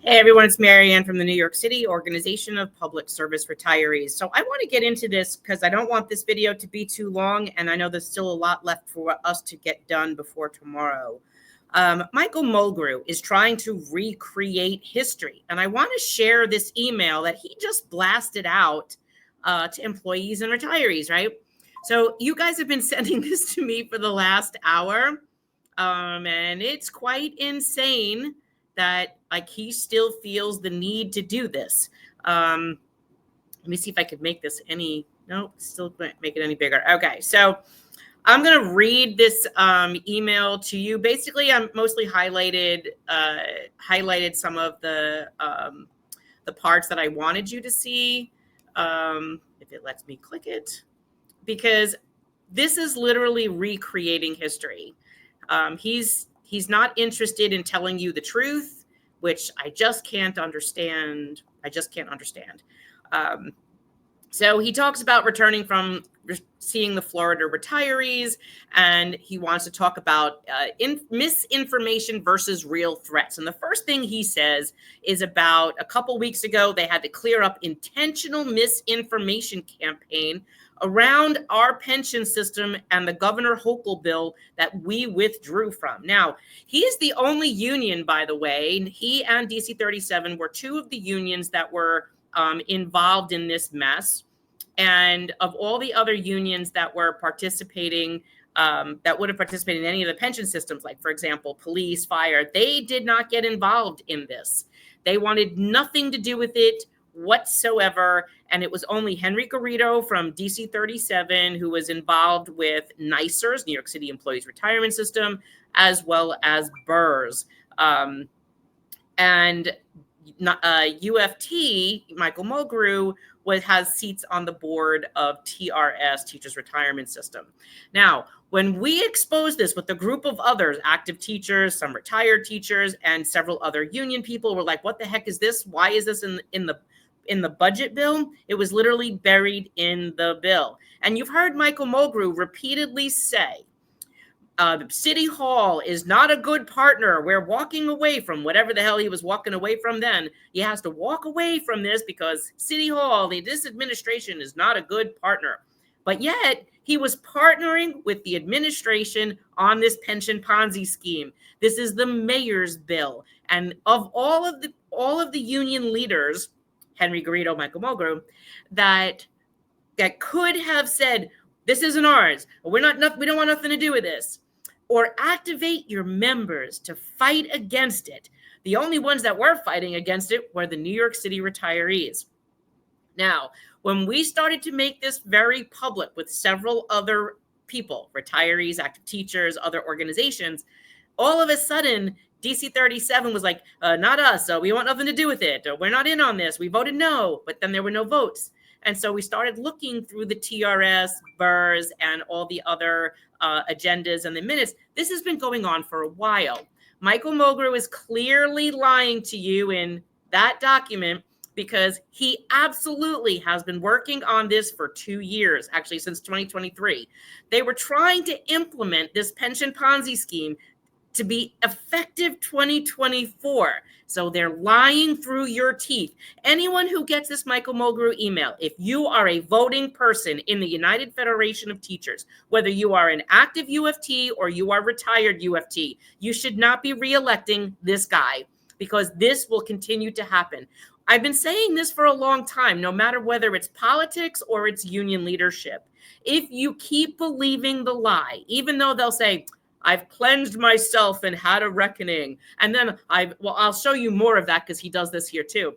Hey everyone, it's Marianne from the New York City Organization of Public Service Retirees. So I want to get into this because I don't want this video to be too long, and I know there's still a lot left for us to get done before tomorrow. Michael Mulgrew is trying to recreate history, and I want to share this email that he just blasted out to employees and retirees, right? So you guys have been sending this to me for the last hour, and it's quite insane that like he still feels the need to do this. Let me see if I could make this any, nope, still can't make it any bigger. Okay, so I'm gonna read this email to you. Basically, I'm mostly highlighted some of the parts that I wanted you to see. If it lets me click it, because this is literally recreating history. He's not interested in telling you the truth, which I just can't understand. So he talks about returning from seeing the Florida retirees, and he wants to talk about misinformation versus real threats. And the first thing he says is about a couple weeks ago, they had to clear up intentional misinformation campaign around our pension system and the Governor Hochul bill that we withdrew from. Now, he is the only union, by the way. He and DC 37 were two of the unions that were involved in this mess. And of all the other unions that were participating, that would have participated in any of the pension systems, like, for example, police, fire, they did not get involved in this. They wanted nothing to do with it whatsoever. And it was only Henry Garrido from DC 37 who was involved with NYCERS, New York City Employees Retirement System, as well as BERS. And UFT, Michael Mulgrew, has seats on the board of TRS, Teachers Retirement System. Now, when we exposed this with a group of others, active teachers, some retired teachers, and several other union people, were like, what the heck is this? Why is this in the budget bill? It was literally buried in the bill. And you've heard Michael Mulgrew repeatedly say, City Hall is not a good partner. We're walking away from whatever the hell he was walking away from then. He has to walk away from this because City Hall, this administration is not a good partner. But yet he was partnering with the administration on this pension Ponzi scheme. This is the mayor's bill. And of all of the union leaders, Henry Garrido, Michael Mulgrew, that could have said, this isn't ours. We don't want nothing to do with this. Or activate your members to fight against it. The only ones that were fighting against it were the New York City retirees. Now, when we started to make this very public with several other people, retirees, active teachers, other organizations, all of a sudden, DC 37 was like, not us, so we want nothing to do with it. We're not in on this. We voted no, but then there were no votes. And so we started looking through the TRS, BERS, and all the other agendas and the minutes. This has been going on for a while. Michael Mulgrew is clearly lying to you in that document because he absolutely has been working on this for 2 years, actually since 2023. They were trying to implement this pension Ponzi scheme to be effective 2024. So they're lying through your teeth. Anyone who gets this Michael Mulgrew email, if you are a voting person in the United Federation of Teachers, whether you are an active UFT or you are retired UFT, you should not be reelecting this guy because this will continue to happen. I've been saying this for a long time, no matter whether it's politics or it's union leadership. If you keep believing the lie, even though they'll say, I've cleansed myself and had a reckoning. And then I'll show you more of that because he does this here too.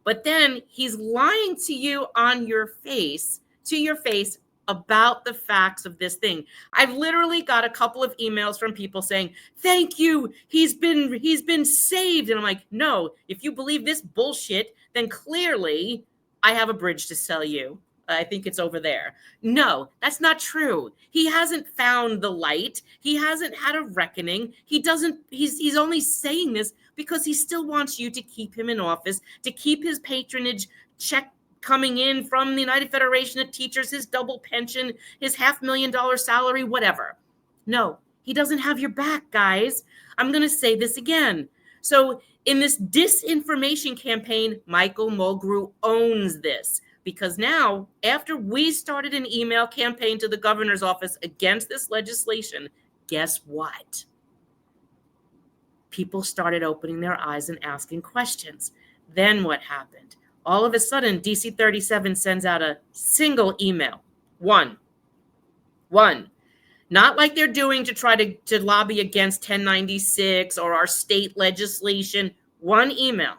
But then he's lying to you on your face, about the facts of this thing. I've literally got a couple of emails from people saying, thank you, he's been saved. And I'm like, no, if you believe this bullshit, then clearly I have a bridge to sell you. I think it's over there. No, that's not true. He hasn't found the light. He hasn't had a reckoning. He's only saying this because he still wants you to keep him in office, to keep his patronage check coming in from the United Federation of Teachers, his double pension, his $500,000 salary, whatever. No, he doesn't have your back, guys. I'm going to say this again. So In this disinformation campaign, Michael Mulgrew owns this, because now, after we started an email campaign to the governor's office against this legislation, guess what? People started opening their eyes and asking questions. Then what happened? All of a sudden, DC 37 sends out a single email. One. Not like they're doing to try to lobby against 1096 or our state legislation. One email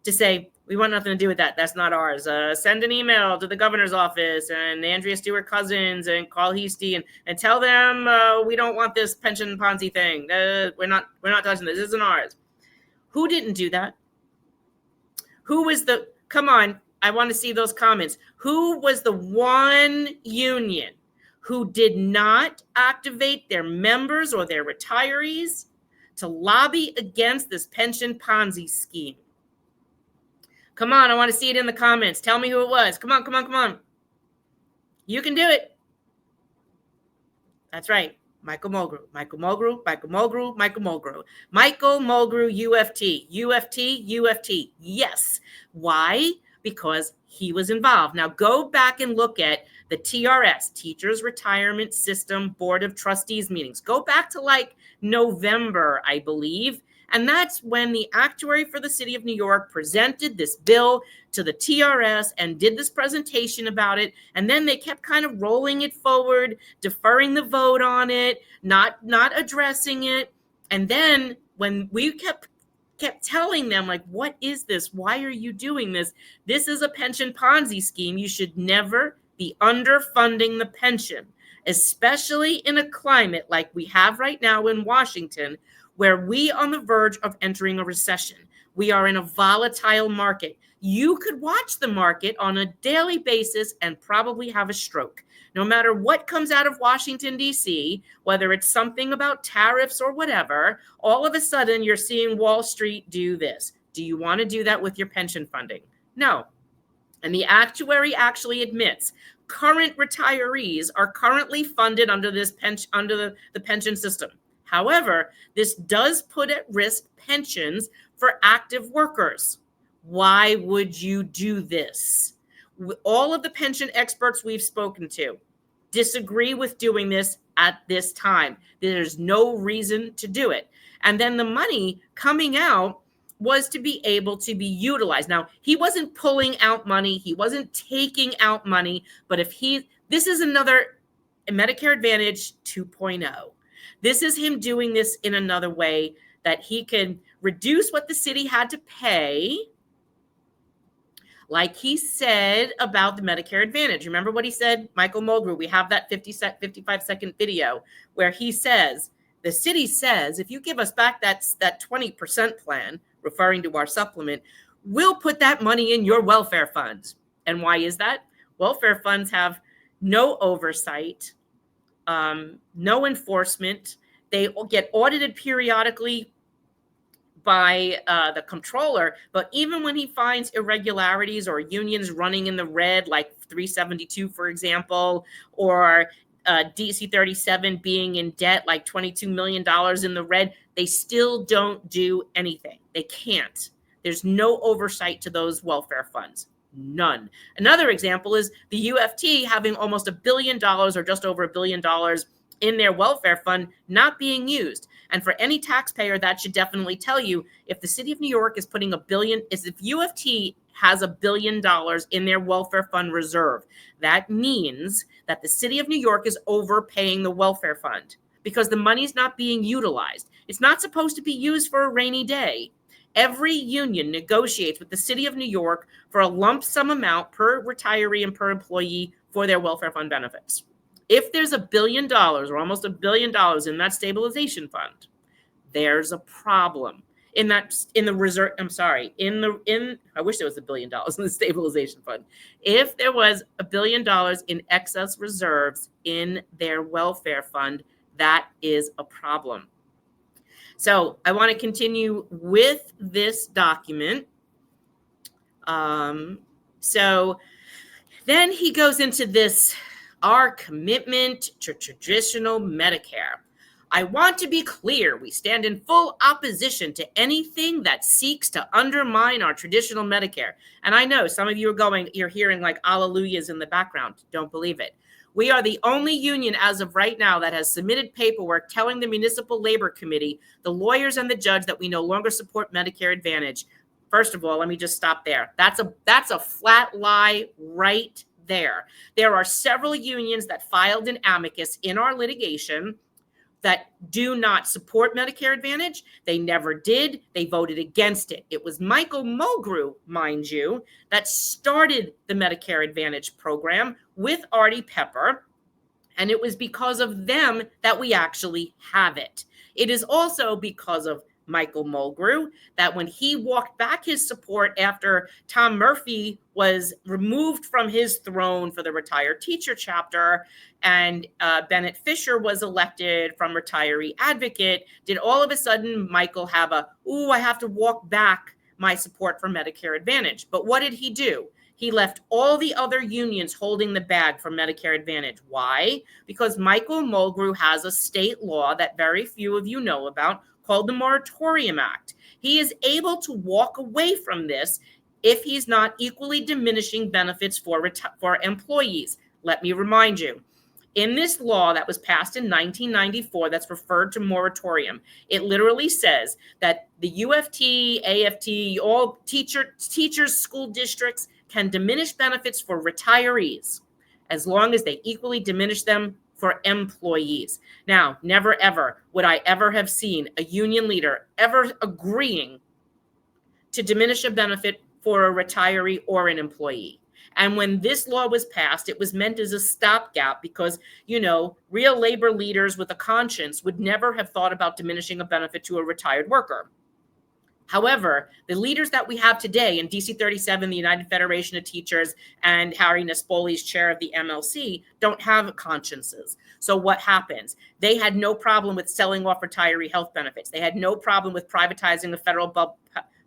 to say, we want nothing to do with that. That's not ours. Send an email to the governor's office and Andrea Stewart Cousins and Carl Heastie and tell them we don't want this pension Ponzi thing. We're not touching this. This isn't ours. Who didn't do that? Who was the, come on, I want to see those comments. Who was the one union who did not activate their members or their retirees to lobby against this pension Ponzi scheme? Come on, I want to see it in the comments. Tell me who it was. Come on. You can do it. That's right. Michael Mulgrew, UFT. Yes. Why? Because he was involved. Now go back and look at the TRS, Teachers Retirement System Board of Trustees meetings. Go back to like November, I believe. And that's when the actuary for the city of New York presented this bill to the TRS and did this presentation about it. And then they kept kind of rolling it forward, deferring the vote on it, not addressing it. And then when we kept telling them, like, what is this? Why are you doing this? This is a pension Ponzi scheme. You should never be underfunding the pension, especially in a climate like we have right now in Washington, where we are on the verge of entering a recession. We are in a volatile market. You could watch the market on a daily basis and probably have a stroke. No matter what comes out of Washington, D.C., whether it's something about tariffs or whatever, all of a sudden you're seeing Wall Street do this. Do you want to do that with your pension funding? No. And the actuary actually admits current retirees are currently funded under this under the pension system. However, this does put at risk pensions for active workers. Why would you do this? All of the pension experts we've spoken to disagree with doing this at this time. There's no reason to do it. And then the money coming out was to be able to be utilized. Now, he wasn't pulling out money. He wasn't taking out money. But this is another Medicare Advantage 2.0. This is him doing this in another way that he can reduce what the city had to pay, like he said about the Medicare Advantage. Remember what he said? Michael Mulgrew, we have that 55-second video where he says, the city says, if you give us back that 20% plan, referring to our supplement, we'll put that money in your welfare funds. And why is that? Welfare funds have no oversight, no enforcement. They get audited periodically by the comptroller, but even when he finds irregularities or unions running in the red, like 372, for example, or DC 37 being in debt, like $22 million in the red, they still don't do anything. They can't. There's no oversight to those welfare funds. None. Another example is the UFT having almost $1 billion or just over $1 billion in their welfare fund not being used. And for any taxpayer, that should definitely tell you, if the city of New York is putting if UFT has $1 billion in their welfare fund reserve, that means that the city of New York is overpaying the welfare fund because the money's not being utilized. It's not supposed to be used for a rainy day. Every union negotiates with the city of New York for a lump sum amount per retiree and per employee for their welfare fund benefits. If there's $1 billion or almost $1 billion in that stabilization fund, there's a problem I wish there was $1 billion in the stabilization fund. If there was $1 billion in excess reserves in their welfare fund, that is a problem. So I want to continue with this document. So then he goes into this, our commitment to traditional Medicare. I want to be clear, we stand in full opposition to anything that seeks to undermine our traditional Medicare. And I know some of you you're hearing like alleluias in the background. Don't believe it. We are the only union as of right now that has submitted paperwork telling the Municipal Labor Committee, the lawyers, and the judge that we no longer support Medicare Advantage. First of all, let me just stop there. That's a flat lie right there. There are several unions that filed an amicus in our litigation that do not support Medicare Advantage. They never did. They voted against it. It was Michael Mulgrew, mind you, that started the Medicare Advantage program with Artie Pepper. And it was because of them that we actually have it. It is also because of Michael Mulgrew that when he walked back his support after Tom Murphy was removed from his throne for the retired teacher chapter and Bennett Fisher was elected from retiree advocate, did all of a sudden Michael have I have to walk back my support for Medicare Advantage. But what did he do? He left all the other unions holding the bag for Medicare Advantage. Why? Because Michael Mulgrew has a state law that very few of you know about called the Moratorium Act. He is able to walk away from this if he's not equally diminishing benefits for employees. Let me remind you, in this law that was passed in 1994 that's referred to moratorium, it literally says that the UFT, AFT, all teachers, school districts can diminish benefits for retirees as long as they equally diminish them for employees. Now, never ever would I ever have seen a union leader ever agreeing to diminish a benefit for a retiree or an employee. And when this law was passed, it was meant as a stopgap because, real labor leaders with a conscience would never have thought about diminishing a benefit to a retired worker. However, the leaders that we have today in DC 37, the United Federation of Teachers, and Harry Nespoli's chair of the MLC don't have consciences. So what happens? They had no problem with selling off retiree health benefits. They had no problem with privatizing the federal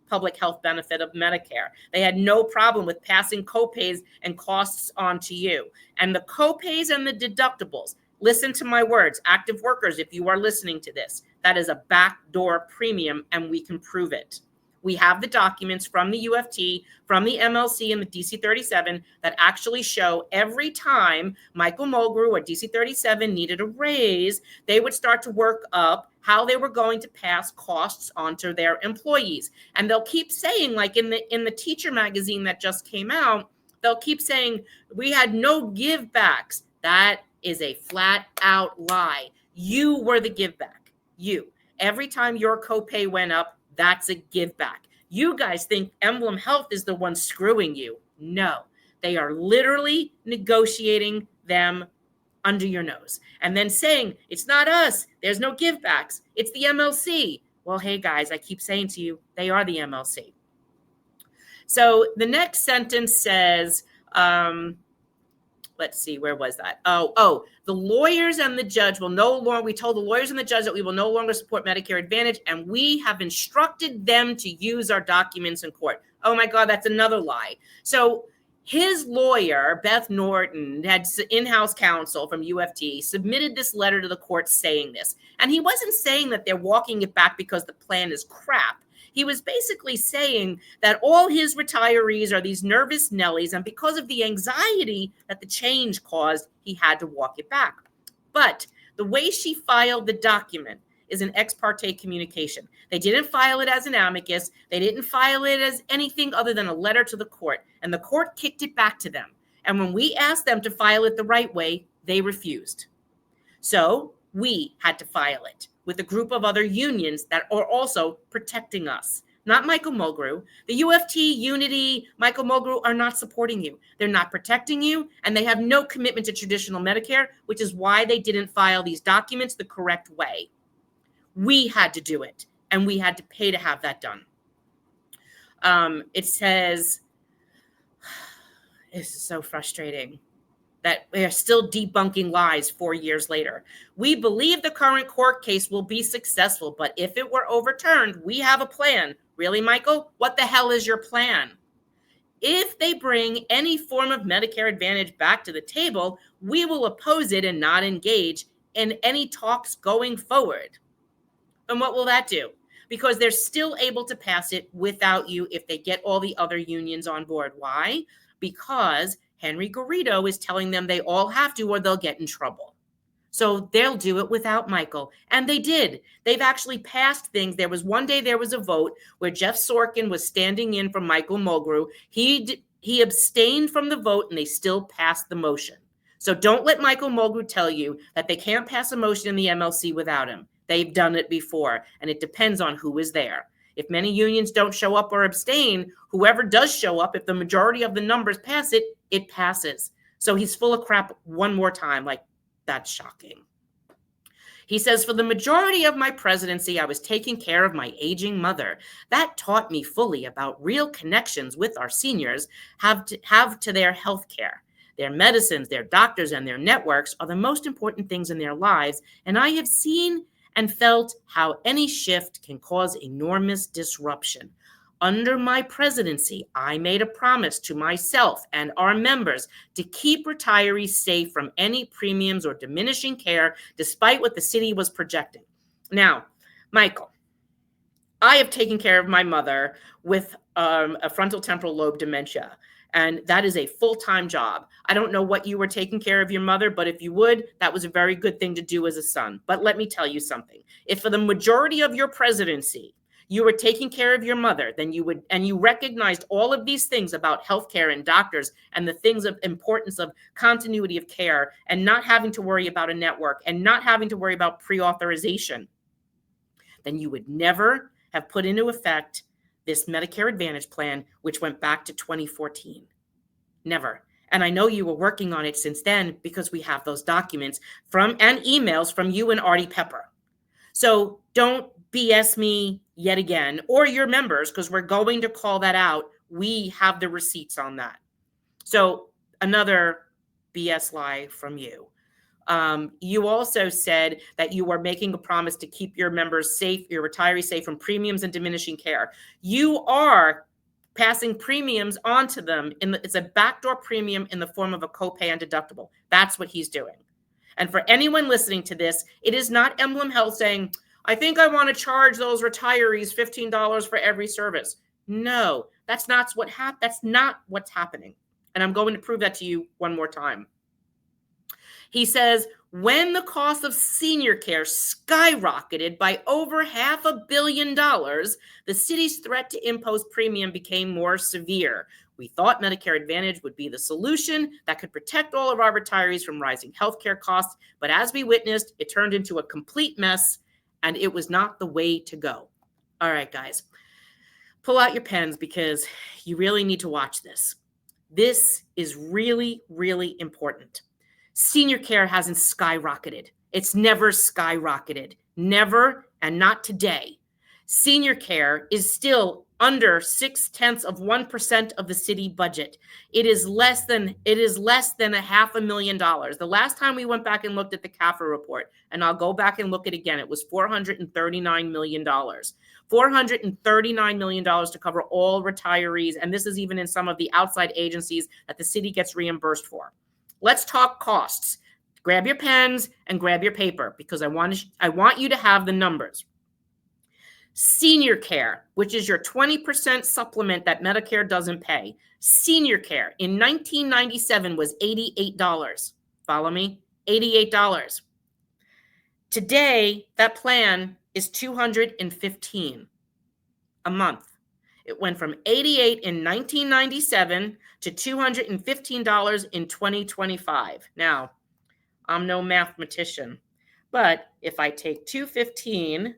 public health benefit of Medicare. They had no problem with passing copays and costs on to you. And the copays and the deductibles, listen to my words, active workers, if you are listening to this, that is a backdoor premium and we can prove it. We have the documents from the UFT, from the MLC and the DC 37 that actually show every time Michael Mulgrew or DC 37 needed a raise, they would start to work up how they were going to pass costs onto their employees. And they'll keep saying, like in the teacher magazine that just came out, they'll keep saying, we had no give backs. That is a flat out lie. You were the give back. You. Every time your copay went up, that's a give back. You guys think Emblem Health is the one screwing you. No, they are literally negotiating them under your nose and then saying, it's not us. There's no give backs. It's the MLC. Well, hey guys, I keep saying to you, they are the MLC. So the next sentence says, let's see, where was that? The lawyers and the judge will no longer, we told the lawyers and the judge that we will no longer support Medicare Advantage, and we have instructed them to use our documents in court. Oh my God, that's another lie. So his lawyer, Beth Norton, had in-house counsel from UFT, submitted this letter to the court saying this. And he wasn't saying that they're walking it back because the plan is crap. He was basically saying that all his retirees are these nervous Nellies, and because of the anxiety that the change caused, he had to walk it back. But the way she filed the document is an ex parte communication. They didn't file it as an amicus. They didn't file it as anything other than a letter to the court, and the court kicked it back to them. And when we asked them to file it the right way, they refused. So we had to file it with a group of other unions that are also protecting us. Not Michael Mulgrew. The UFT, Unity, Michael Mulgrew are not supporting you. They're not protecting you, and they have no commitment to traditional Medicare, which is why they didn't file these documents the correct way. We had to do it, and we had to pay to have that done. It says, this is so frustrating that we are still debunking lies 4 years later. We believe the current court case will be successful, but if it were overturned, we have a plan. Really, Michael? What the hell is your plan? If they bring any form of Medicare Advantage back to the table, we will oppose it and not engage in any talks going forward. And what will that do? Because they're still able to pass it without you if they get all the other unions on board. Why? Because Henry Garrido is telling them they all have to or they'll get in trouble. So they'll do it without Michael. And they did. They've actually passed things. There was one day there was a vote where Jeff Sorkin was standing in for Michael Mulgrew. He abstained from the vote and they still passed the motion. So don't let Michael Mulgrew tell you that they can't pass a motion in the MLC without him. They've done it before, and it depends on who is there. If many unions don't show up or abstain, whoever does show up, if the majority of the numbers pass it, it passes. So he's full of crap one more time. Like, that's shocking. He says, for the majority of my presidency, I was taking care of my aging mother. That taught me fully about real connections with our seniors have to their health care. Their medicines, their doctors, and their networks are the most important things in their lives, and I have seen and felt how any shift can cause enormous disruption. Under my presidency, I made a promise to myself and our members to keep retirees safe from any premiums or diminishing care, despite what the city was projecting. Now, Michael, I have taken care of my mother with a frontal temporal lobe dementia, and that is a full-time job. I don't know what you were taking care of your mother, but if you would, that was a very good thing to do as a son. But let me tell you something. If for the majority of your presidency, you were taking care of your mother, then you would, and you recognized all of these things about healthcare and doctors and the things of importance of continuity of care and not having to worry about a network and not having to worry about pre-authorization, then you would never have put into effect this Medicare Advantage plan, which went back to 2014. Never. And I know you were working on it since then because we have those documents and emails from you and Artie Pepper. So don't BS me yet again, or your members, because we're going to call that out. We have the receipts on that. So another BS lie from you. You also said that you were making a promise to keep your members safe, your retirees safe from premiums and diminishing care. You are passing premiums onto them. It's a backdoor premium in the form of a copay and deductible. That's what he's doing. And for anyone listening to this, it is not Emblem Health saying, I think I want to charge those retirees $15 for every service. No, that's not what's happening. And I'm going to prove that to you one more time. He says, when the cost of senior care skyrocketed by over $500 million, the city's threat to impose premium became more severe. We thought Medicare Advantage would be the solution that could protect all of our retirees from rising healthcare costs. But as we witnessed, it turned into a complete mess, and it was not the way to go. All right, guys, pull out your pens because you really need to watch this. This is really, really important. Senior care hasn't skyrocketed. It's never skyrocketed. Never, and not today. Senior care is still under 0.6% of the city budget. It is less than $500,000. The last time we went back and looked at the CAFR report, and I'll go back and look at it again, it was $439 million. $439 million to cover all retirees, and this is even in some of the outside agencies that the city gets reimbursed for. Let's talk costs. Grab your pens and grab your paper because I want you to have the numbers. Senior care, which is your 20% supplement that Medicare doesn't pay. Senior care in 1997 was $88. Follow me? $88. Today, that plan is $215 a month. It went from $88 in 1997 to $215 in 2025. Now, I'm no mathematician, but if I take $215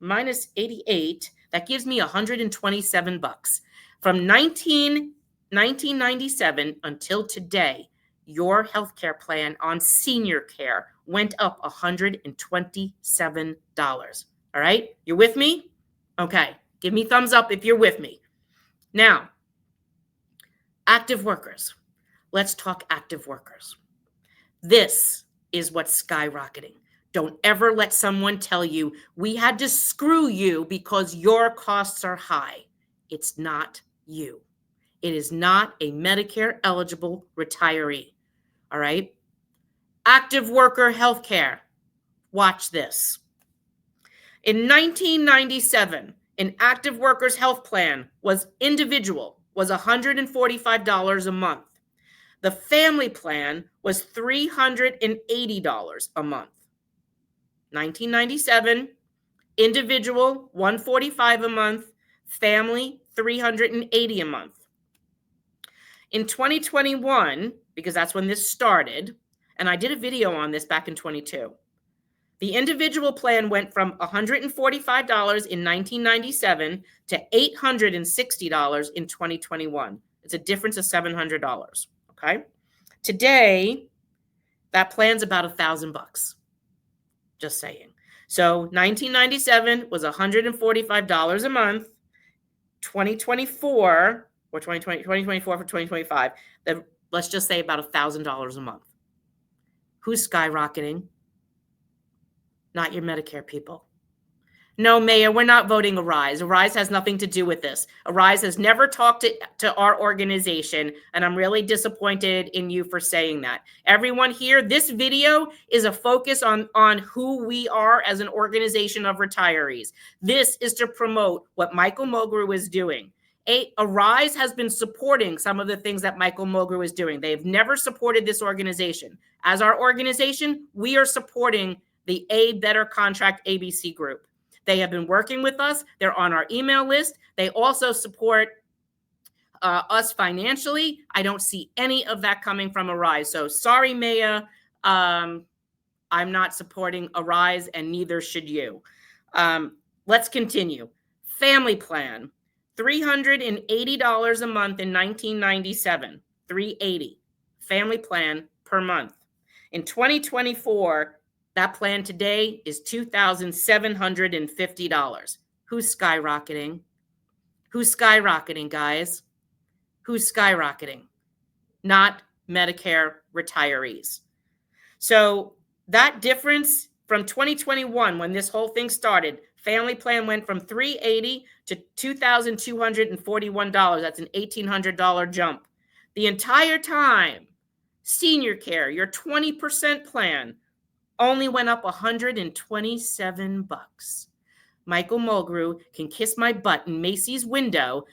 minus 88, that gives me $127. From 1997 until today, your healthcare plan on senior care went up $127. All right? You're with me? Okay. Give me thumbs up if you're with me. Now, active workers. Let's talk active workers. This is what's skyrocketing. Don't ever let someone tell you we had to screw you because your costs are high. It's not you. It is not a Medicare eligible retiree. All right? Active worker healthcare. Watch this. In 1997, an active workers health plan was $145 a month. The family plan was $380 a month. 1997, individual $145 a month, family $380 a month. In 2021, because that's when this started, and I did a video on this back in 22. The individual plan went from $145 in 1997 to $860 in 2021. It's a difference of $700. Okay. Today, that plan's about $1,000. Just saying. So 1997 was $145 a month. 2024 or 2024 for 2025, let's just say about $1,000 a month. Who's skyrocketing? Not your Medicare people. No, Mayor, we're not voting Arise. Arise has nothing to do with this. Arise has never talked to our organization, and I'm really disappointed in you for saying that. Everyone here, this video is a focus on who we are as an organization of retirees. This is to promote what Michael Mulgrew is doing. Arise has been supporting some of the things that Michael Mulgrew is doing. They've never supported this organization. As our organization, we are supporting the A Better Contract ABC group. They have been working with us. They're on our email list. They also support us financially. I don't see any of that coming from Arise. So sorry, Maya. I'm not supporting Arise, and neither should you. Let's continue. Family plan, $380 a month in 1997, $380. Family plan per month. In 2024, that plan today is $2,750. Who's skyrocketing? Who's skyrocketing, guys? Who's skyrocketing? Not Medicare retirees. So that difference from 2021, when this whole thing started, family plan went from $380 to $2,241. That's an $1,800 jump. The entire time, senior care, your 20% plan, only went up $127. Michael Mulgrew can kiss my butt in Macy's window.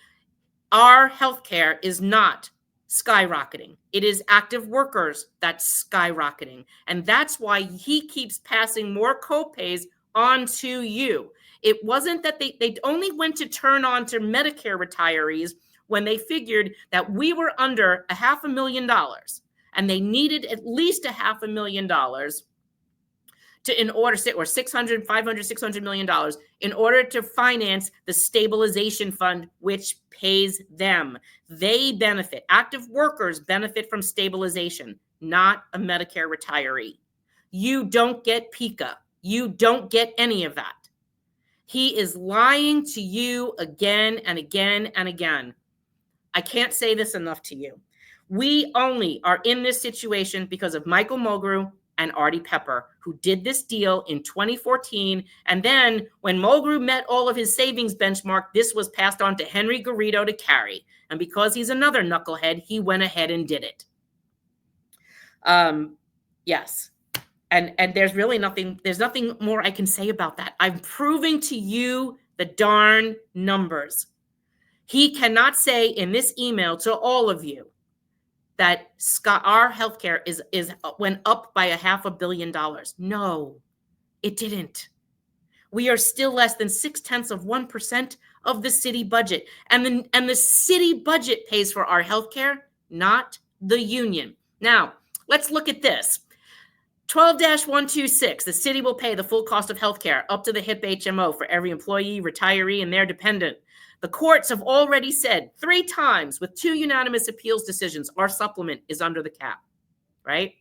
Our healthcare is not skyrocketing. It is active workers that's skyrocketing. And that's why he keeps passing more copays on to you. It wasn't that they only went to turn on to Medicare retirees when they figured that we were under $500,000 and they needed at least $500,000 in order to, or $600 million in order to finance the stabilization fund, which pays them. They benefit. Active workers benefit from stabilization, not a Medicare retiree. You don't get PICA. You don't get any of that. He is lying to you again and again and again. I can't say this enough to you. We only are in this situation because of Michael Mulgrew and Artie Pepper, who did this deal in 2014. And then when Mulgrew met all of his savings benchmark, this was passed on to Henry Garrido to carry. And because he's another knucklehead, he went ahead and did it. Yes. And there's really nothing more I can say about that. I'm proving to you the darn numbers. He cannot say in this email to all of you that our healthcare went up by $500 million. No, it didn't. We are still less than 0.6% of the city budget. And the city budget pays for our healthcare, not the union. Now, let's look at this. 12-126, the city will pay the full cost of healthcare up to the HIP HMO for every employee, retiree, and their dependent. The courts have already said 3 times with 2 unanimous appeals decisions, our supplement is under the cap, right?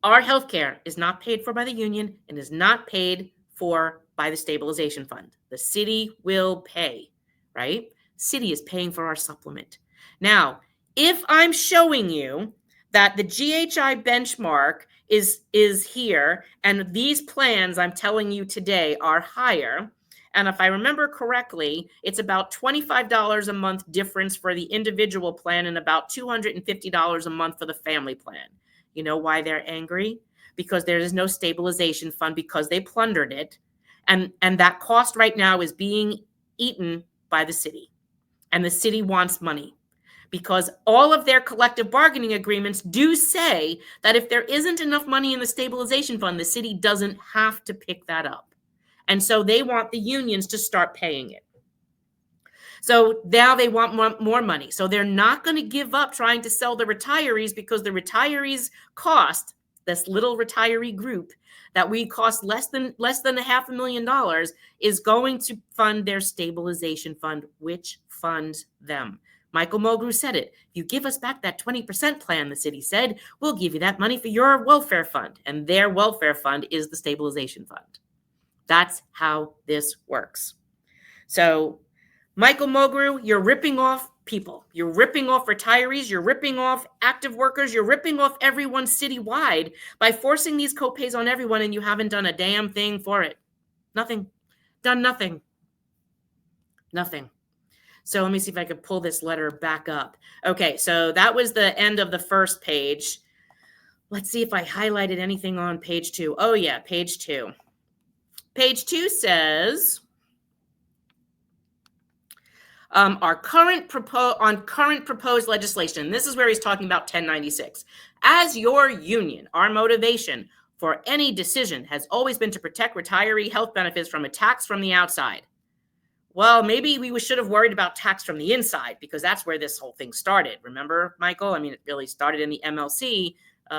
Our healthcare is not paid for by the union and is not paid for by the stabilization fund. The city will pay, right? City is paying for our supplement. Now, if I'm showing you that the GHI benchmark is here and these plans I'm telling you today are higher, and if I remember correctly, it's about $25 a month difference for the individual plan and about $250 a month for the family plan. You know why they're angry? because there is no stabilization fund because they plundered it. And that cost right now is being eaten by the city. And the city wants money because all of their collective bargaining agreements do say that if there isn't enough money in the stabilization fund, the city doesn't have to pick that up. And so they want the unions to start paying it. So now they want more money. So they're not going to give up trying to sell the retirees, because the retirees cost, this little retiree group that we cost less than $500,000, is going to fund their stabilization fund, which funds them. Michael Mulgrew said it. If you give us back that 20% plan, the city said, we'll give you that money for your welfare fund. And their welfare fund is the stabilization fund. That's how this works. So Michael Mulgrew, you're ripping off people. You're ripping off retirees. You're ripping off active workers. You're ripping off everyone citywide by forcing these copays on everyone, and you haven't done a damn thing for it. Nothing. Done nothing. Nothing. So let me see if I could pull this letter back up. Okay, so that was the end of the first page. Let's see if I highlighted anything on page 2. Oh, yeah, page 2. Page 2 says, on current proposed legislation, this is where he's talking about 1096. As your union, our motivation for any decision has always been to protect retiree health benefits from attacks from the outside. Well, maybe we should have worried about tax from the inside, because that's where this whole thing started. Remember, Michael? I mean, it really started in the MLC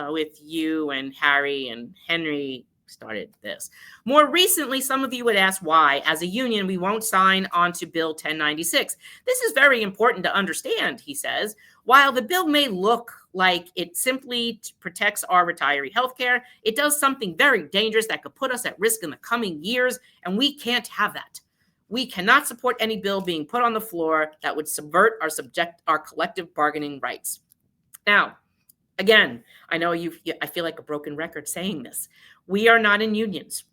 with you and Harry and Henry started this. More recently, some of you would ask why, as a union, we won't sign on to Bill 1096. This is very important to understand, he says. While the bill may look like it simply protects our retiree health care, it does something very dangerous that could put us at risk in the coming years, and we can't have that. We cannot support any bill being put on the floor that would subvert our collective bargaining rights. Now, again, I know I feel like a broken record saying this. We are not in unions.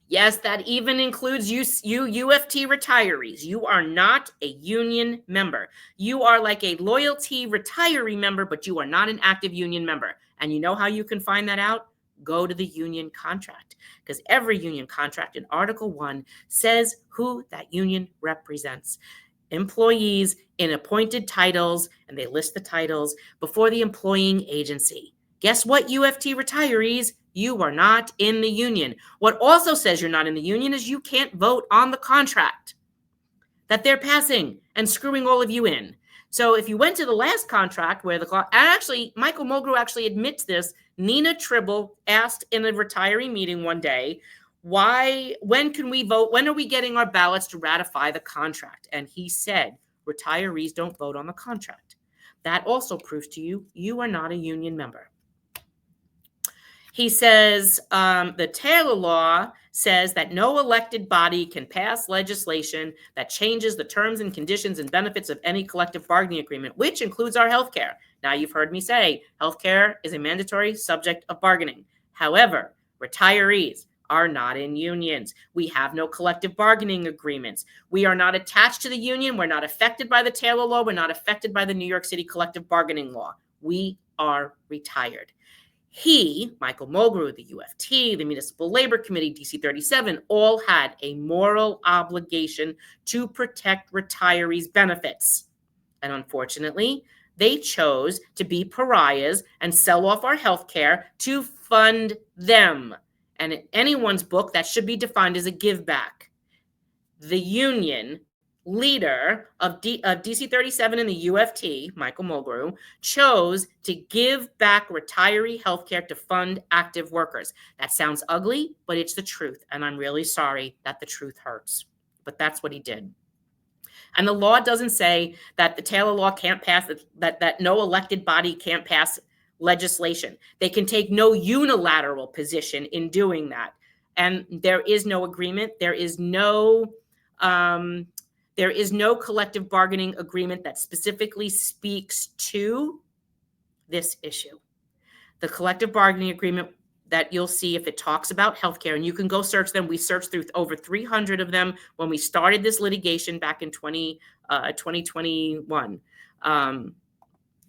Yes, that even includes you UFT retirees. You are not a union member. You are like a loyalty retiree member, but you are not an active union member. And you know how you can find that out? Go to the union contract, because every union contract in Article 1 says who that union represents. Employees in appointed titles, and they list the titles before the employing agency. Guess what, UFT retirees? You are not in the union. What also says you're not in the union is you can't vote on the contract that they're passing and screwing all of you in. So if you went to the last contract where Michael Mulgrew actually admits this. Nina Tribble asked in a retiree meeting one day, when can we vote? When are we getting our ballots to ratify the contract? And he said, retirees don't vote on the contract. That also proves to you, you are not a union member. He says the Taylor law says that no elected body can pass legislation that changes the terms and conditions and benefits of any collective bargaining agreement, which includes our health care. Now, you've heard me say health care is a mandatory subject of bargaining. However, retirees are not in unions. We have no collective bargaining agreements. We are not attached to the union. We're not affected by the Taylor law. We're not affected by the New York City collective bargaining law. We are retired. He, Michael Mulgrew, the UFT, the Municipal Labor Committee, DC 37, all had a moral obligation to protect retirees' benefits. And unfortunately, they chose to be pariahs and sell off our health care to fund them. And in anyone's book, that should be defined as a give back. The union leader of DC 37 and the UFT, Michael Mulgrew, chose to give back retiree healthcare to fund active workers. That sounds ugly, but it's the truth. And I'm really sorry that the truth hurts. But that's what he did. And the law doesn't say that the Taylor law can't pass, that no elected body can't pass legislation. They can take no unilateral position in doing that. And there is no agreement. There is no collective bargaining agreement that specifically speaks to this issue. The collective bargaining agreement that you'll see if it talks about healthcare, and you can go search them. We searched through over 300 of them when we started this litigation back in 2021.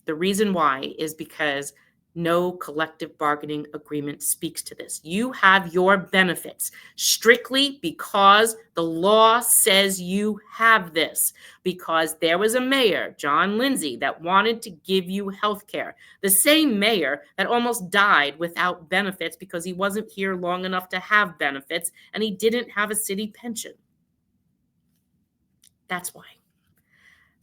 The reason why is because No collective bargaining agreement speaks to this. You have your benefits strictly because the law says you have this, because there was a mayor, John Lindsay, that wanted to give you health care. The same mayor that almost died without benefits because he wasn't here long enough to have benefits and he didn't have a city pension. That's why.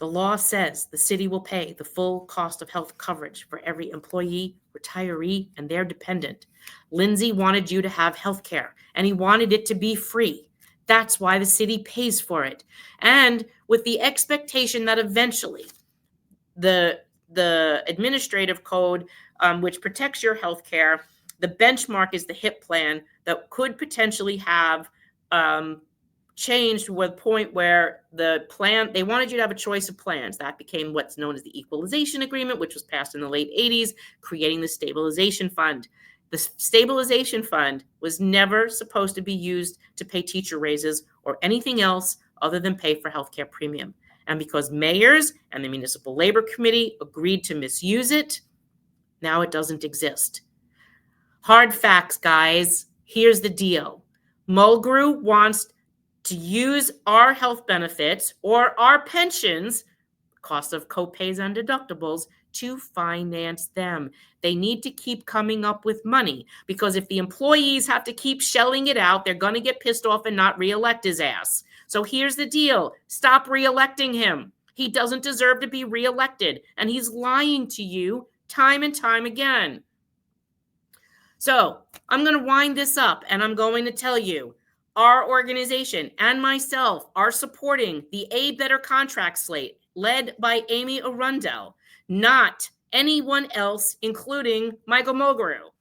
The law says the city will pay the full cost of health coverage for every employee, retiree, and their dependent. Lindsay wanted you to have health care, and he wanted it to be free. That's why the city pays for it. And with the expectation that eventually the administrative code, which protects your health care, the benchmark is the HIP plan that could potentially have changed to a point where the plan, they wanted you to have a choice of plans. That became what's known as the equalization agreement, which was passed in the late 80s, creating the stabilization fund. The stabilization fund was never supposed to be used to pay teacher raises or anything else other than pay for healthcare premium. And because mayors and the municipal labor committee agreed to misuse it, now it doesn't exist. Hard facts, guys. Here's the deal. Mulgrew wants to use our health benefits or our pensions, cost of copays and deductibles, to finance them. They need to keep coming up with money because if the employees have to keep shelling it out, they're going to get pissed off and not reelect his ass. So here's the deal. Stop reelecting him. He doesn't deserve to be reelected, and he's lying to you time and time again. So I'm going to wind this up, and I'm going to tell you, our organization and myself are supporting the A Better Contract slate led by Amy Arundel, not anyone else, including Michael Mulgrew.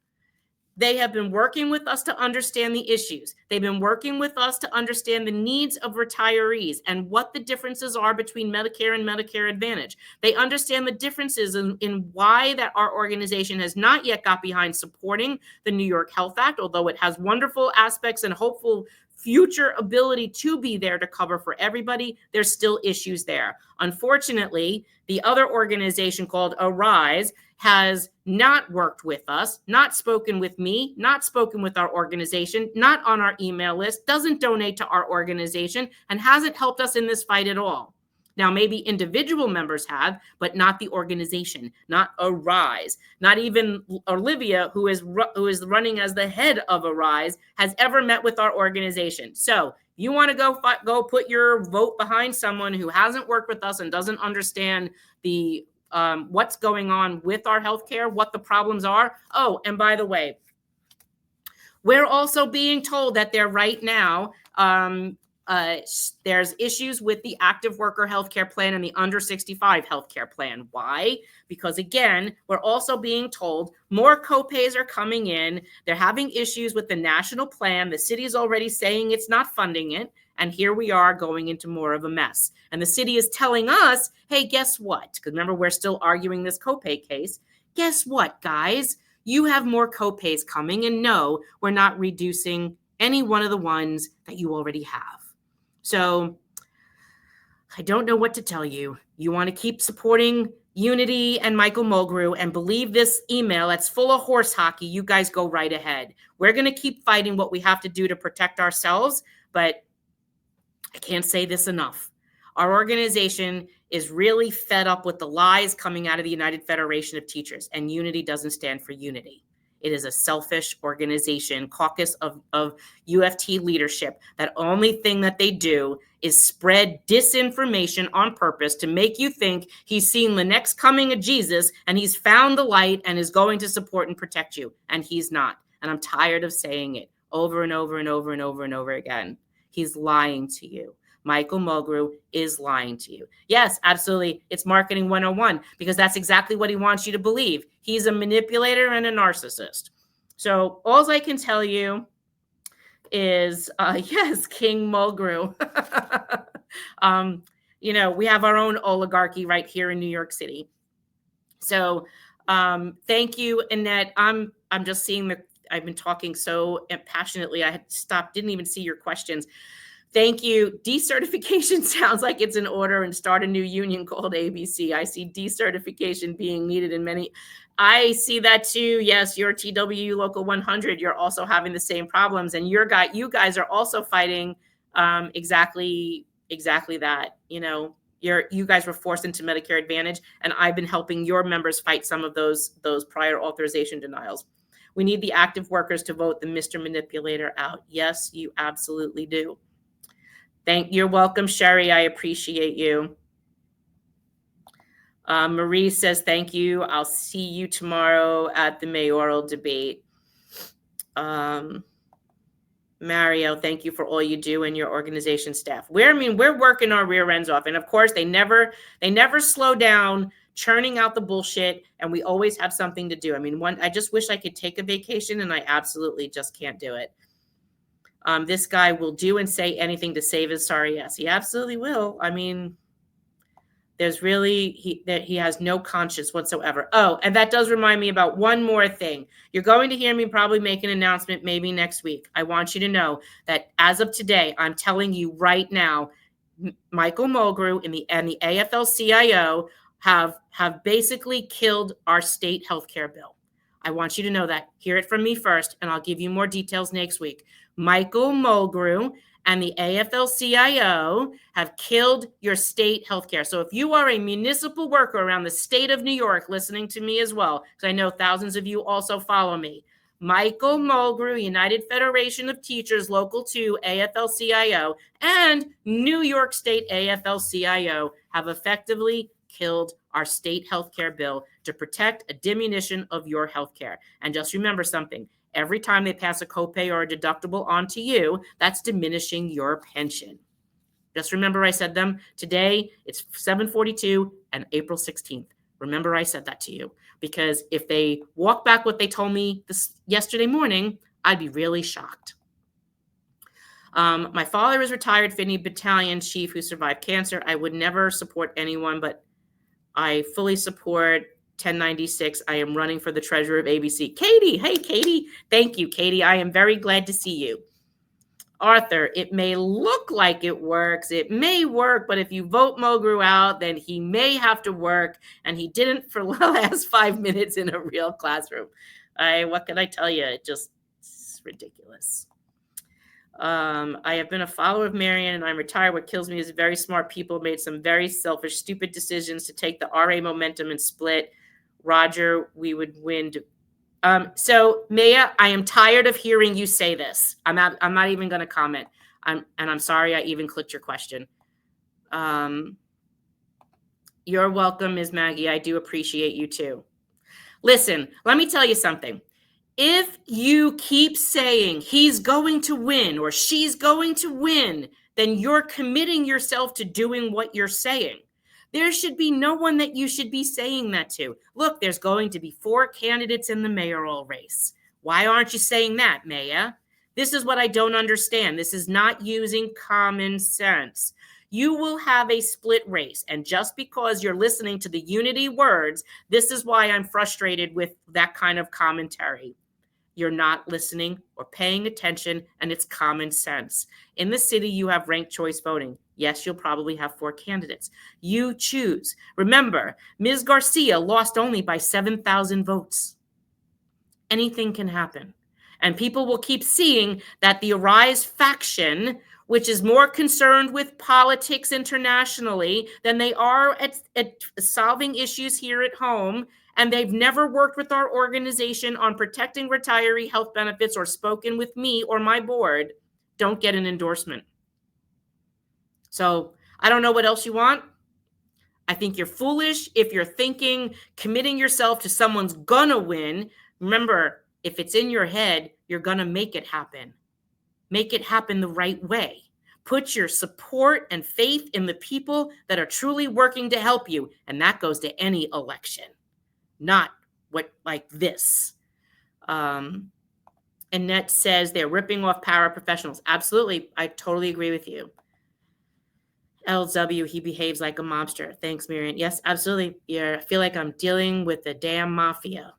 They have been working with us to understand the issues. They've been working with us to understand the needs of retirees and what the differences are between Medicare and Medicare Advantage. They understand the differences in why that our organization has not yet got behind supporting the New York Health Act, although it has wonderful aspects and hopeful future ability to be there to cover for everybody. There's still issues there. Unfortunately, the other organization called Arise has not worked with us, not spoken with me, not spoken with our organization, not on our email list, doesn't donate to our organization, and hasn't helped us in this fight at all. Now, maybe individual members have, but not the organization, not Arise. Not even Olivia, who is running as the head of Arise, has ever met with our organization. So you want to go put your vote behind someone who hasn't worked with us and doesn't understand the what's going on with our healthcare, what the problems are. Oh, and by the way, we're also being told that there right now, there's issues with the active worker healthcare plan and the under 65 healthcare plan. Why? Because again, we're also being told more copays are coming in. They're having issues with the national plan. The city is already saying it's not funding it. And here we are going into more of a mess. And the city is telling us, hey, guess what? Because remember, we're still arguing this copay case. Guess what, guys? You have more copays coming. And no, we're not reducing any one of the ones that you already have. So I don't know what to tell you. You want to keep supporting Unity and Michael Mulgrew and believe this email that's full of horse hockey. You guys go right ahead. We're going to keep fighting what we have to do to protect ourselves, but I can't say this enough. Our organization is really fed up with the lies coming out of the United Federation of Teachers, and Unity doesn't stand for unity. It is a selfish organization, caucus of UFT leadership. That only thing that they do is spread disinformation on purpose to make you think he's seen the next coming of Jesus and he's found the light and is going to support and protect you. And he's not. And I'm tired of saying it over and over and over and over and over again. He's lying to you. Michael Mulgrew is lying to you. Yes, absolutely. It's marketing 101 because that's exactly what he wants you to believe. He's a manipulator and a narcissist. So all I can tell you is, yes, King Mulgrew. We have our own oligarchy right here in New York City. So thank you, Annette. I'm just seeing I've been talking so passionately. I had stopped, didn't even see your questions. Thank you. Decertification sounds like it's in order, and start a new union called ABC. I see decertification being needed in many. I see that too. Yes, your TWU Local 100, you're also having the same problems, and you guys are also fighting exactly that. You guys were forced into Medicare Advantage, and I've been helping your members fight some of those prior authorization denials. We need the active workers to vote the Mr. Manipulator out. Yes, you absolutely do. You're welcome, Sherry. I appreciate you. Marie says, thank you. I'll see you tomorrow at the mayoral debate. Mario, thank you for all you do and your organization staff. We're working our rear ends off. And of course, they never slow down churning out the bullshit. And we always have something to do. I just wish I could take a vacation, and I absolutely just can't do it. This guy will do and say anything to save his sorry ass. He absolutely will. He has no conscience whatsoever. Oh, and that does remind me about one more thing. You're going to hear me probably make an announcement maybe next week. I want you to know that as of today, I'm telling you right now, Michael Mulgrew and the AFL-CIO have basically killed our state healthcare bill. I want you to know that. Hear it from me first, and I'll give you more details next week. Michael Mulgrew and the AFL-CIO have killed your state healthcare. So if you are a municipal worker around the state of New York listening to me as well, because I know thousands of you also follow me, Michael Mulgrew, United Federation of Teachers, Local 2, AFL-CIO, and New York State AFL-CIO have effectively killed our state healthcare bill to protect a diminution of your healthcare. And just remember something. Every time they pass a copay or a deductible onto you, that's diminishing your pension. Just remember I said them. Today, it's 7/42 and April 16th. Remember I said that to you. Because if they walk back what they told me yesterday morning, I'd be really shocked. My father is retired Finney Battalion chief who survived cancer. I would never support anyone, but I fully support 1096. I am running for the treasurer of ABC. Katie, hey, Katie. Thank you, Katie. I am very glad to see you. Arthur, it may look like it works. It may work, but if you vote Mulgrew out, then he may have to work, and he didn't for the last 5 minutes in a real classroom. What can I tell you? It's ridiculous. I have been a follower of Marion, and I'm retired. What kills me is very smart people made some very selfish, stupid decisions to take the RA momentum and split. Roger, we would win. So Maya, I am tired of hearing you say this. I'm not even going to comment. I'm sorry I even clicked your question. You're welcome, Ms. Maggie. I do appreciate you too. Listen, let me tell you something. If you keep saying he's going to win or she's going to win, then you're committing yourself to doing what you're saying. There should be no one that you should be saying that to. Look, there's going to be 4 candidates in the mayoral race. Why aren't you saying that, Maya? This is what I don't understand. This is not using common sense. You will have a split race. And just because you're listening to the unity words, this is why I'm frustrated with that kind of commentary. You're not listening or paying attention, and it's common sense. In the city, you have ranked choice voting. Yes, you'll probably have 4 candidates. You choose. Remember, Ms. Garcia lost only by 7,000 votes. Anything can happen. And people will keep seeing that the Arise faction, which is more concerned with politics internationally than they are at solving issues here at home, and they've never worked with our organization on protecting retiree health benefits or spoken with me or my board, don't get an endorsement. So I don't know what else you want. I think you're foolish if you're thinking committing yourself to someone's gonna win. Remember, if it's in your head, you're gonna make it happen. Make it happen the right way. Put your support and faith in the people that are truly working to help you, and that goes to any election. Not what like this. Annette says they're ripping off paraprofessionals. Absolutely. I totally agree with you. LW, he behaves like a mobster. Thanks, Marion. Yes, absolutely. Yeah, I feel like I'm dealing with the damn mafia.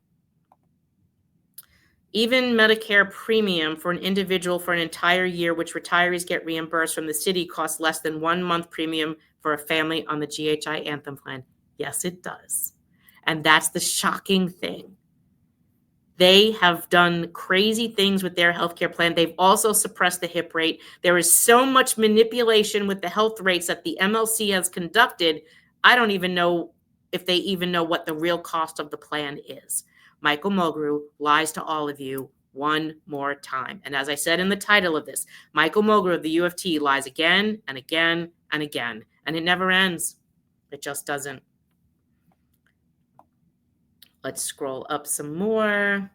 Even Medicare premium for an individual for an entire year, which retirees get reimbursed from the city, costs less than 1 month premium for a family on the GHI Anthem plan. Yes, it does. And that's the shocking thing. They have done crazy things with their healthcare plan. They've also suppressed the HIP rate. There is so much manipulation with the health rates that the MLC has conducted. I don't even know if they even know what the real cost of the plan is. Michael Mulgrew lies to all of you one more time. And as I said in the title of this, Michael Mulgrew of the UFT lies again and again and again. And it never ends. It just doesn't. Let's scroll up some more.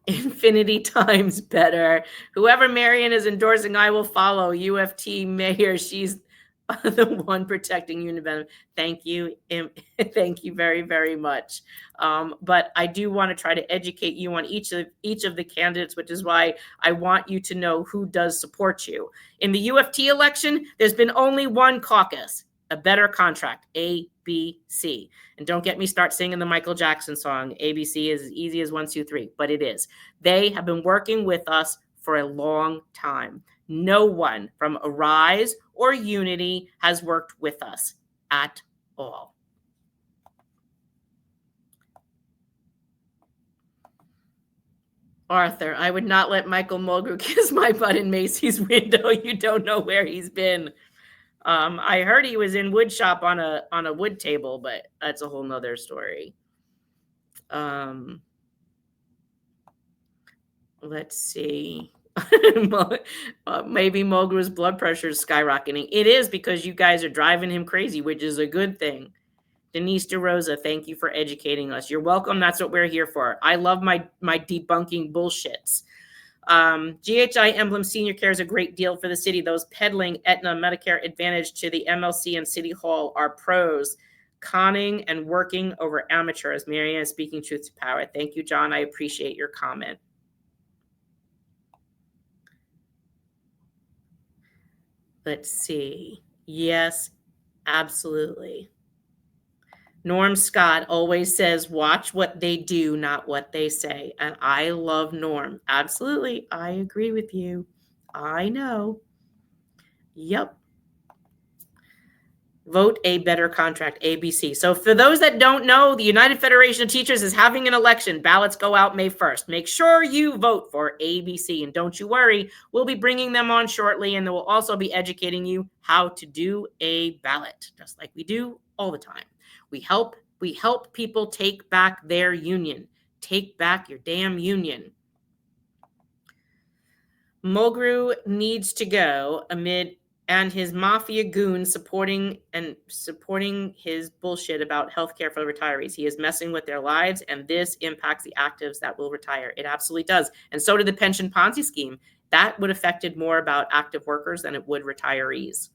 Infinity times better. Whoever Marion is endorsing, I will follow. UFT mayor, she's the one protecting Univenom. Thank you. Thank you very, very much. But I do want to try to educate you on each of the candidates, which is why I want you to know who does support you. In the UFT election, there's been only one caucus, a better contract, ABC. And don't get me start singing the Michael Jackson song. ABC is as easy as 1, 2, 3, but it is. They have been working with us for a long time. No one from Arise or Unity has worked with us at all. Arthur, I would not let Michael Mulgrew kiss my butt in Macy's window. You don't know where he's been. I heard he was in wood shop on a wood table, but that's a whole nother story. Let's see. Maybe Mulgrew's blood pressure is skyrocketing. It is because you guys are driving him crazy, which is a good thing. Denise DeRosa, thank you for educating us. You're welcome. That's what we're here for. I love my debunking bullshits. GHI Emblem Senior Care is a great deal for the city. Those peddling Aetna Medicare Advantage to the MLC and City Hall are pros, conning and working over amateurs. Marianne is speaking truth to power. Thank you, John. I appreciate your comment. Let's see. Yes, absolutely. Norm Scott always says, watch what they do, not what they say. And I love Norm. Absolutely. I agree with you. I know. Yep. Vote a better contract, ABC. So for those that don't know, the United Federation of Teachers is having an election. Ballots go out May 1st. Make sure you vote for ABC. And don't you worry, we'll be bringing them on shortly. And they will also be educating you how to do a ballot, just like we do all the time. We help people take back their union. Take back your damn union. Mulgrew needs to go and his mafia goons supporting his bullshit about healthcare for retirees. He is messing with their lives, and this impacts the actives that will retire. It absolutely does. And so did the pension Ponzi scheme. That would have affected more about active workers than it would retirees.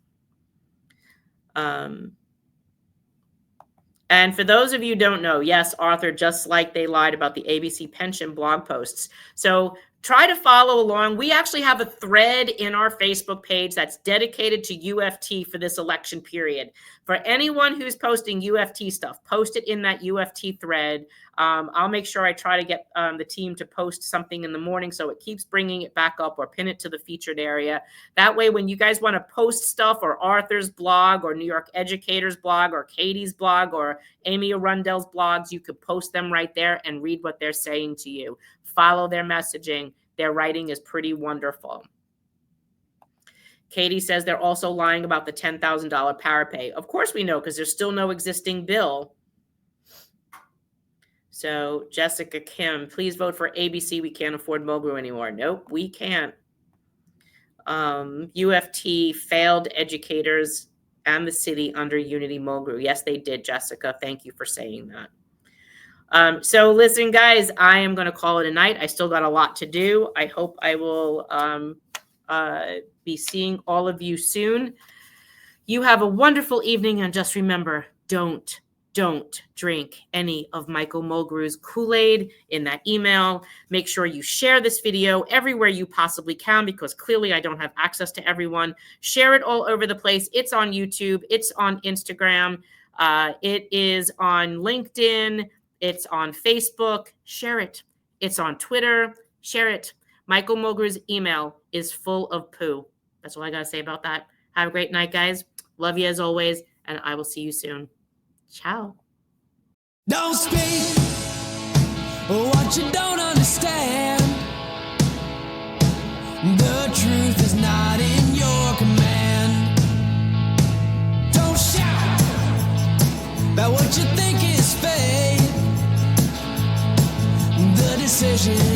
And for those of you who don't know, yes, Arthur, just like they lied about the ABC pension blog posts. So try to follow along. We actually have a thread in our Facebook page that's dedicated to UFT for this election period. For anyone who's posting UFT stuff, post it in that UFT thread. I'll make sure I try to get the team to post something in the morning so it keeps bringing it back up, or pin it to the featured area. That way, when you guys want to post stuff, or Arthur's blog, or New York Educators blog, or Katie's blog, or Amy Arundel's blogs, you could post them right there and read what they're saying to you. Follow their messaging. Their writing is pretty wonderful. Katie says they're also lying about the $10,000 parapay. Of course we know, because there's still no existing bill. So Jessica Kim, please vote for ABC. We can't afford Mulgrew anymore. Nope, we can't. UFT failed educators and the city under Unity Mulgrew. Yes, they did, Jessica. Thank you for saying that. So listen, guys, I am going to call it a night. I still got a lot to do. I hope I will be seeing all of you soon. You have a wonderful evening, and just remember, don't drink any of Michael Mulgrew's Kool-Aid in that email. Make sure you share this video everywhere you possibly can, because clearly I don't have access to everyone. Share it all over the place. It's on YouTube. It's on Instagram. It is on LinkedIn. It's on Facebook. Share it. It's on Twitter. Share it. Michael Mulgrew's email is full of poo. That's all I got to say about that. Have a great night, guys. Love you as always, and I will see you soon. Ciao. Don't speak what you don't understand. The truth is not in your command. Don't shout about what you think is fake. The decision